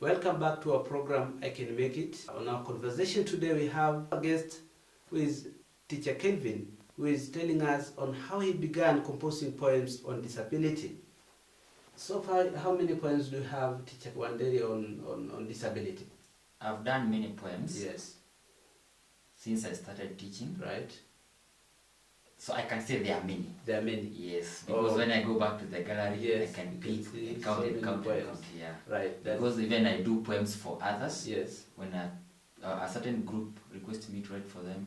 Welcome back to our program, I Can Make It. On our conversation today, we have a guest who is Teacher Kelvin, who is telling us on how he began composing poems on disability. So far, how many poems do you have, Teacher Wanderi, on disability? I've done many poems. Yes. Since I started teaching. Right. So I can say there are many. There are many. Yes, because when I go back to the gallery, yes, I can pick and count so and count poems. and count. Yeah. Right. Because even I do poems for others. Yes. When a certain group requests me to write for them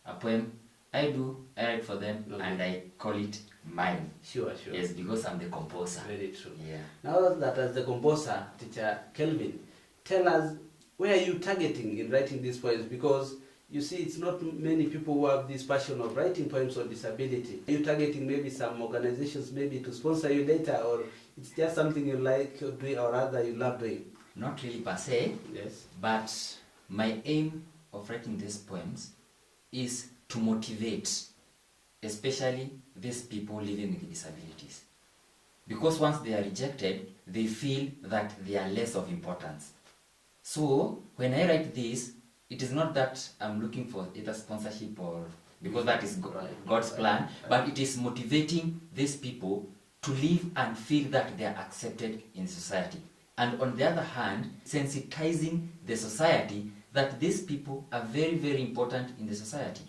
a poem, I write for them, okay, and I call it mine. Sure. Yes, because I'm the composer. Very true. Yeah. Now that as the composer, Teacher Kelvin, tell us where are you targeting in writing these poems? Because you see, it's not many people who have this passion of writing poems on disability. Are you targeting maybe some organizations maybe to sponsor you later, or it's just something you like doing or rather you love doing? Not really per se. Yes. But my aim of writing these poems is to motivate, especially these people living with disabilities. Because once they are rejected, they feel that they are less of importance. So when I write this, it is not that I'm looking for either sponsorship or, because that is God's plan, but it is motivating these people to live and feel that they are accepted in society. And on the other hand, sensitizing the society that these people are very, very important in the society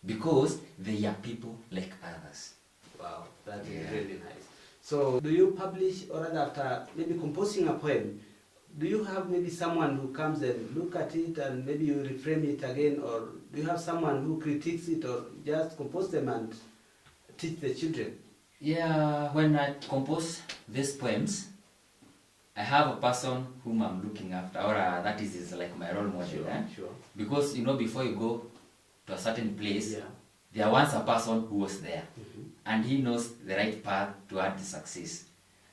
because they are people like others. Wow, that is really nice. So do you publish, or rather after maybe composing a poem, do you have maybe someone who comes and look at it and maybe you reframe it again, or do you have someone who critiques it, or just compose them and teach the children? Yeah, when I compose these poems, I have a person whom I'm looking after, or that is like my role model. Sure. Because before you go to a certain place, there once a person who was there, and he knows the right path toward the success.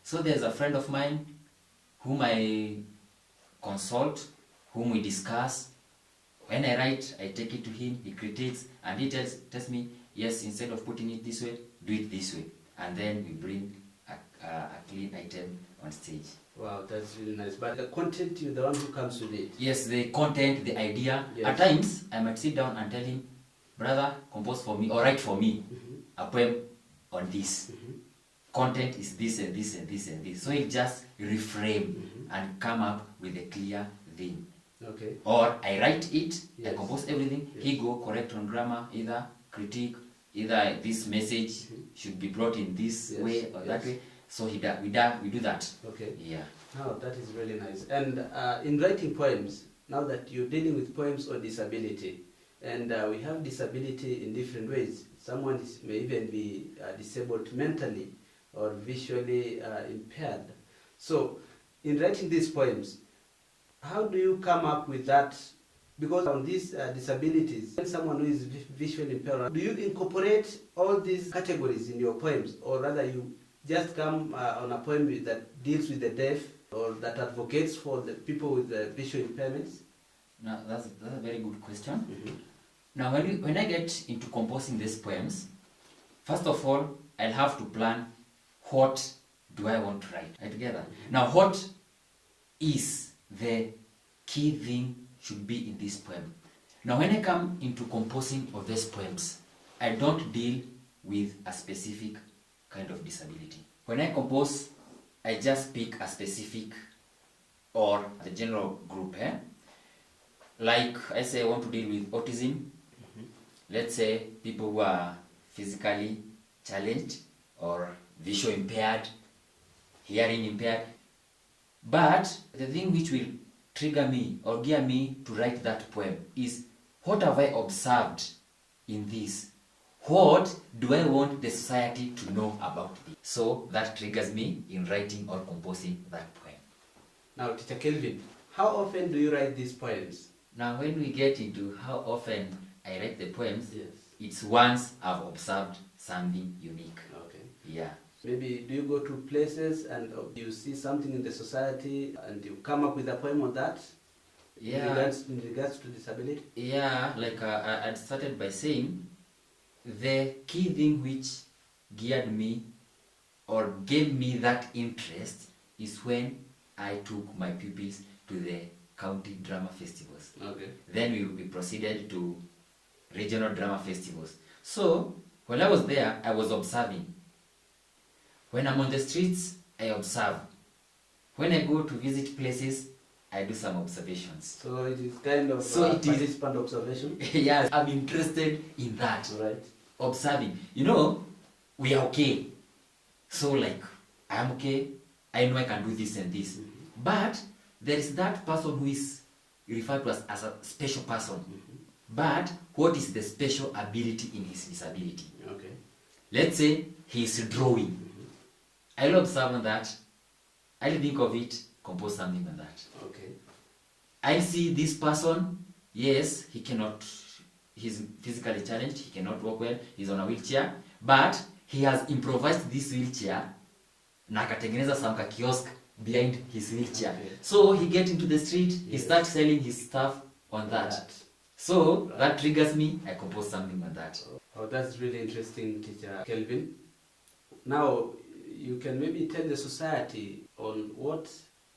So there's a friend of mine whom I consult, whom we discuss. When I write, I take it to him, he critiques, and he tells me, yes, instead of putting it this way, do it this way. And then we bring a clean item on stage. Wow, that's really nice. But the content, you're the one who comes with it. Yes, the content, the idea. Yes. At times, I might sit down and tell him, brother, compose for me, or write for me a poem on this. Content is this and this and this and this. So he just reframe and come up with a clear theme. Okay. Or I write it, I compose everything, he go correct on grammar, either critique, either this message should be brought in this way or that way. So we do that. Okay. Yeah. Now that is really nice. And in writing poems, now that you're dealing with poems on disability, and we have disability in different ways. Someone may even be disabled mentally or visually impaired. So in writing these poems, how do you come up with that? Because on these disabilities, when someone who is visually impaired, do you incorporate all these categories in your poems, or rather you just come on a poem that deals with the deaf or that advocates for the people with visual impairments? Now that's a very good question. Now when I get into composing these poems, first of all, I'll have to plan what do I want to write together. Now what is the key thing should be in this poem. Now when I come into composing of these poems, I don't deal with a specific kind of disability. When I compose, I just pick a specific or the general group. Like I say I want to deal with autism. Let's say people who are physically challenged or visual impaired, hearing impaired. But the thing which will trigger me or gear me to write that poem is, what have I observed in this? What do I want the society to know about this? So that triggers me in writing or composing that poem. Now, Teacher Kelvin, how often do you write these poems? Now when we get into how often I write the poems, it's once I've observed something unique. Okay. Yeah. Maybe do you go to places and you see something in the society and you come up with a poem on that? Yeah. In regards to disability? Yeah, like I started by saying the key thing which geared me or gave me that interest is when I took my pupils to the county drama festivals. Okay. Then we proceeded to regional drama festivals. So, when I was there, I was observing. When I'm on the streets, I observe. When I go to visit places, I do some observations. So it is kind of participant observation? Yes, I'm interested in that. Right. Observing. We are okay. So like, I'm okay, I know I can do this and this. Mm-hmm. But there is that person who is referred to as a special person. Mm-hmm. But what is the special ability in his disability? Okay. Let's say he is drawing. Mm-hmm. I'll observe that. I'll think of it, compose something on that. Okay. I see this person, yes, he's physically challenged, he cannot walk well, he's on a wheelchair, but he has improvised this wheelchair na akatengeneza some kiosk behind his wheelchair. Okay. So he gets into the street, he starts selling his stuff on that. So that triggers me, I compose something on that. Oh, that's really interesting, Teacher Kelvin. Now, you can maybe tell the society on what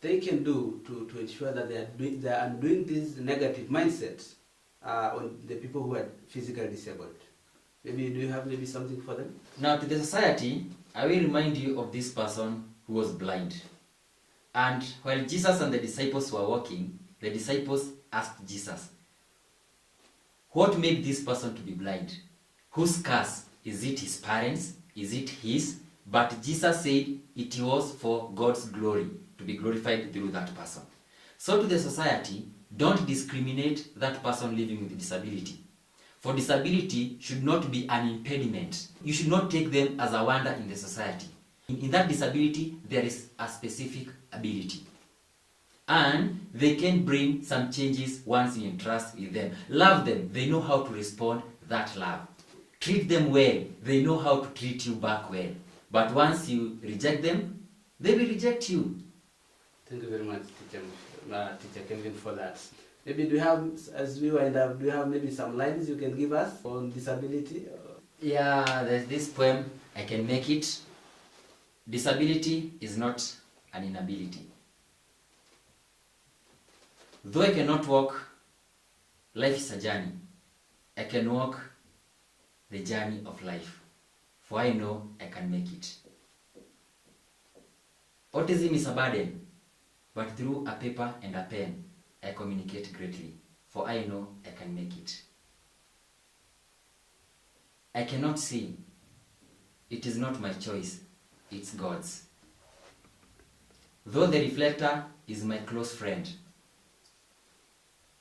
they can do to ensure that they are doing this negative mindset on the people who are physically disabled. Maybe do you have maybe something for them? Now to the society, I will remind you of this person who was blind. And while Jesus and the disciples were walking, the disciples asked Jesus, what made this person to be blind? Whose curse? Is it his parents? Is it his? But Jesus said it was for God's glory, to be glorified through that person. So to the society, don't discriminate that person living with disability. For disability should not be an impediment. You should not take them as a wonder in the society. In that disability, there is a specific ability. And they can bring some changes once you entrust with them. Love them, they know how to respond that love. Treat them well, they know how to treat you back well. But once you reject them, they will reject you. Thank you very much, Teacher Kelvin, for that. Maybe do you have, as we wind up, do you have maybe some lines you can give us on disability? Yeah, there's this poem, I Can Make It. Disability is not an inability. Though I cannot walk, life is a journey. I can walk the journey of life, for I know I can make it. Autism is a burden, but through a paper and a pen, I communicate greatly, for I know I can make it. I cannot see. It is not my choice, it's God's. Though the reflector is my close friend,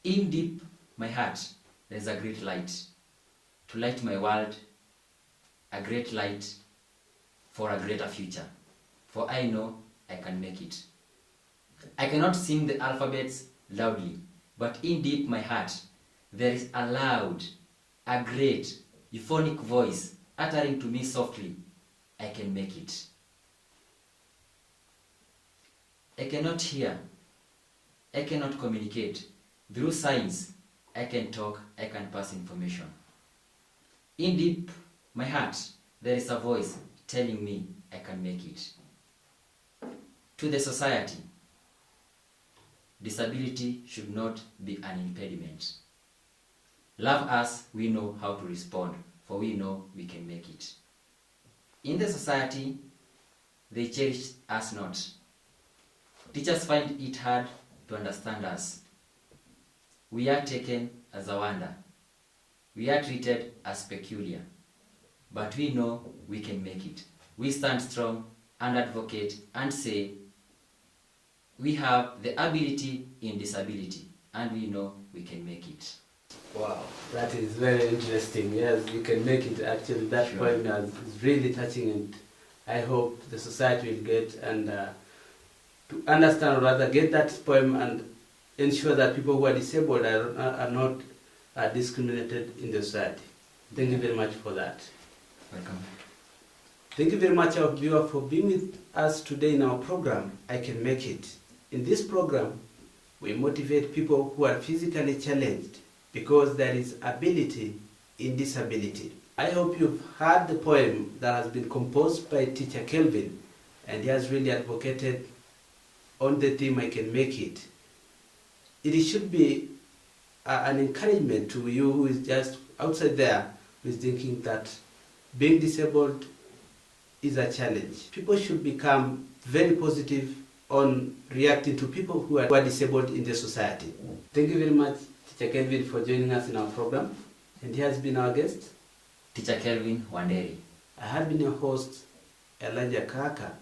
in deep my heart there is a great light, to light my world, a great light for a greater future, for I know I can make it. I cannot sing the alphabets loudly, but in deep my heart there is a loud, a great, euphonic voice uttering to me softly, I can make it. I cannot hear, I cannot communicate. Through signs, I can talk, I can pass information. In deep my heart, there is a voice telling me I can make it. To the society, disability should not be an impediment. Love us, we know how to respond, for we know we can make it. In the society, they cherish us not. Teachers find it hard to understand us. We are taken as a wonder. We are treated as peculiar. But we know we can make it. We stand strong and advocate and say, we have the ability in disability, and we know we can make it. Wow, that is very interesting. Yes, you can make it. Actually, that poem is really touching, and I hope the society will get and to understand, or rather get that poem and ensure that people who are disabled are not discriminated in the society. Thank you very much for that. Welcome. Thank you very much, our viewer, for being with us today in our program, I Can Make It. In this program, we motivate people who are physically challenged because there is ability in disability. I hope you've heard the poem that has been composed by Teacher Kelvin, and he has really advocated on the theme I can make it, it should be an encouragement to you who is just outside there, who is thinking that being disabled is a challenge. People should become very positive on reacting to people who are disabled in the society. Thank you very much, Teacher Kelvin, for joining us in our program. And he has been our guest, Teacher Kelvin Wanderi. I have been your host, Elijah Kaka.